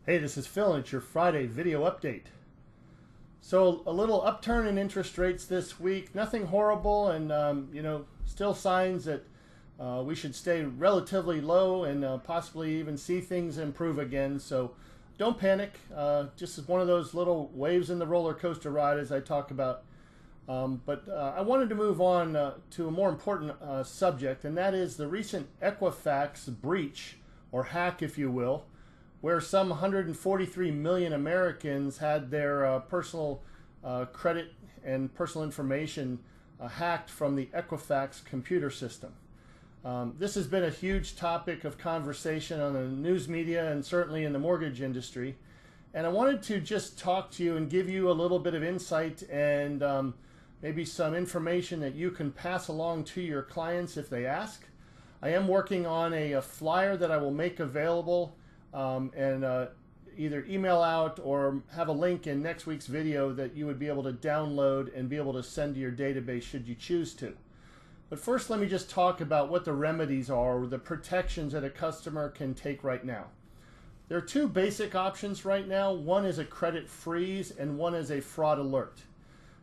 Hey, this is Phil and it's your Friday video update. So a little upturn in interest rates this week. Nothing horrible, and still signs that we should stay relatively low and possibly even see things improve again. So don't panic. Just as one of those little waves in the roller coaster ride, as I talk about. But I wanted to move on to a more important subject, and that is the recent Equifax breach, or hack, if you will, where some 143 million Americans had their personal credit and personal information hacked from the Equifax computer system. This has been a huge topic of conversation on the news media and certainly in the mortgage industry. And I wanted to just talk to you and give you a little bit of insight and maybe some information that you can pass along to your clients if they ask. I am working on a flyer that I will make available and either email out or have a link in next week's video that you would be able to download and be able to send to your database should you choose to. But first, let me just talk about what the remedies are, or the protections that a customer can take right now. There are two basic options right now. One is a credit freeze and one is a fraud alert.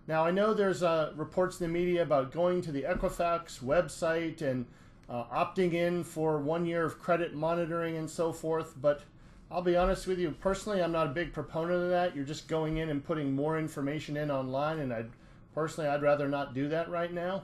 Now, I know there's reports in the media about going to the Equifax website and opting in for 1 year of credit monitoring and so forth, but I'll be honest with you, personally, I'm not a big proponent of that. You're just going in and putting more information in online, and I'd rather not do that right now.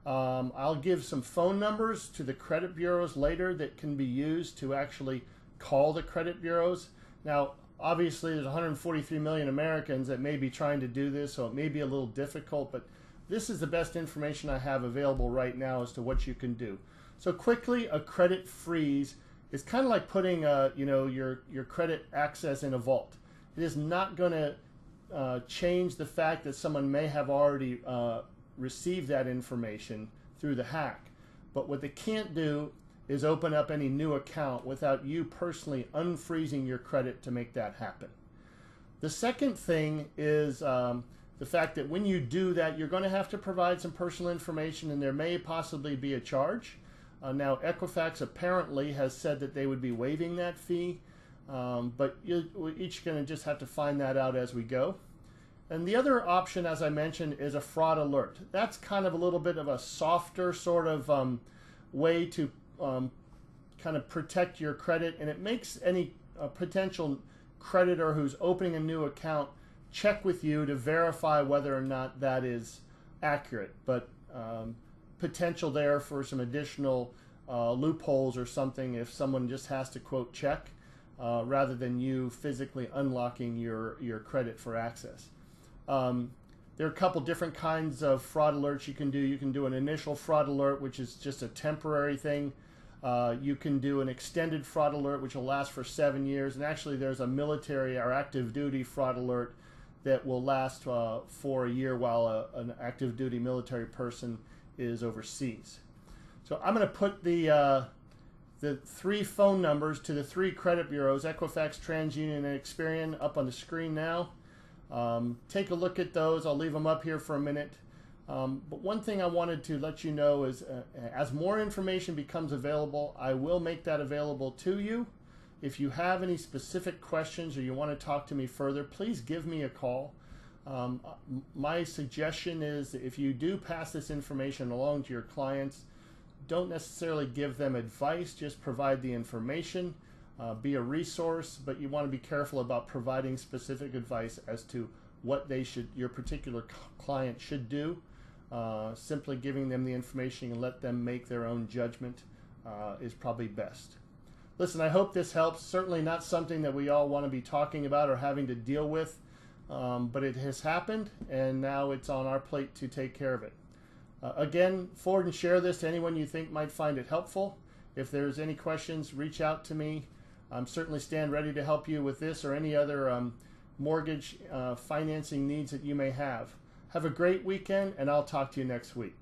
I'll give some phone numbers to the credit bureaus later that can be used to actually call the credit bureaus. Now, obviously, there's 143 million Americans that may be trying to do this, so it may be a little difficult, but this is the best information I have available right now as to what you can do. So quickly, a credit freeze is kind of like putting your credit access in a vault. It is not going to change the fact that someone may have already received that information through the hack. But what they can't do is open up any new account without you personally unfreezing your credit to make that happen. The second thing is the fact that when you do that, you're going to have to provide some personal information, and there may possibly be a charge. Now, Equifax apparently has said that they would be waiving that fee, but we're each going to just have to find that out as we go. And the other option, as I mentioned, is a fraud alert. That's kind of a little bit of a softer sort of way to kind of protect your credit, and it makes any potential creditor who's opening a new account check with you to verify whether or not that is accurate. But potential there for some additional loopholes or something if someone just has to quote check rather than you physically unlocking your credit for access. There are a couple different kinds of fraud alerts you can do. You can do an initial fraud alert, which is just a temporary thing. You can do an extended fraud alert, which will last for 7 years. And actually, there's a military or active duty fraud alert that will last for a year while an active duty military person is overseas. So I'm going to put the 3 phone numbers to the 3 credit bureaus, Equifax, TransUnion, and Experian, up on the screen now. Take a look at those. I'll leave them up here for a minute. But one thing I wanted to let you know is as more information becomes available, I will make that available to you. If you have any specific questions or you want to talk to me further, please give me a call. My suggestion is that if you do pass this information along to your clients, don't necessarily give them advice, just provide the information, be a resource, but you want to be careful about providing specific advice as to what your particular client should do. Simply giving them the information and let them make their own judgment is probably best. Listen, I hope this helps. Certainly not something that we all want to be talking about or having to deal with. But it has happened, and now it's on our plate to take care of it. Again, forward and share this to anyone you think might find it helpful. If there's any questions, reach out to me. I'm certainly stand ready to help you with this or any other mortgage financing needs that you may have. Have a great weekend, and I'll talk to you next week.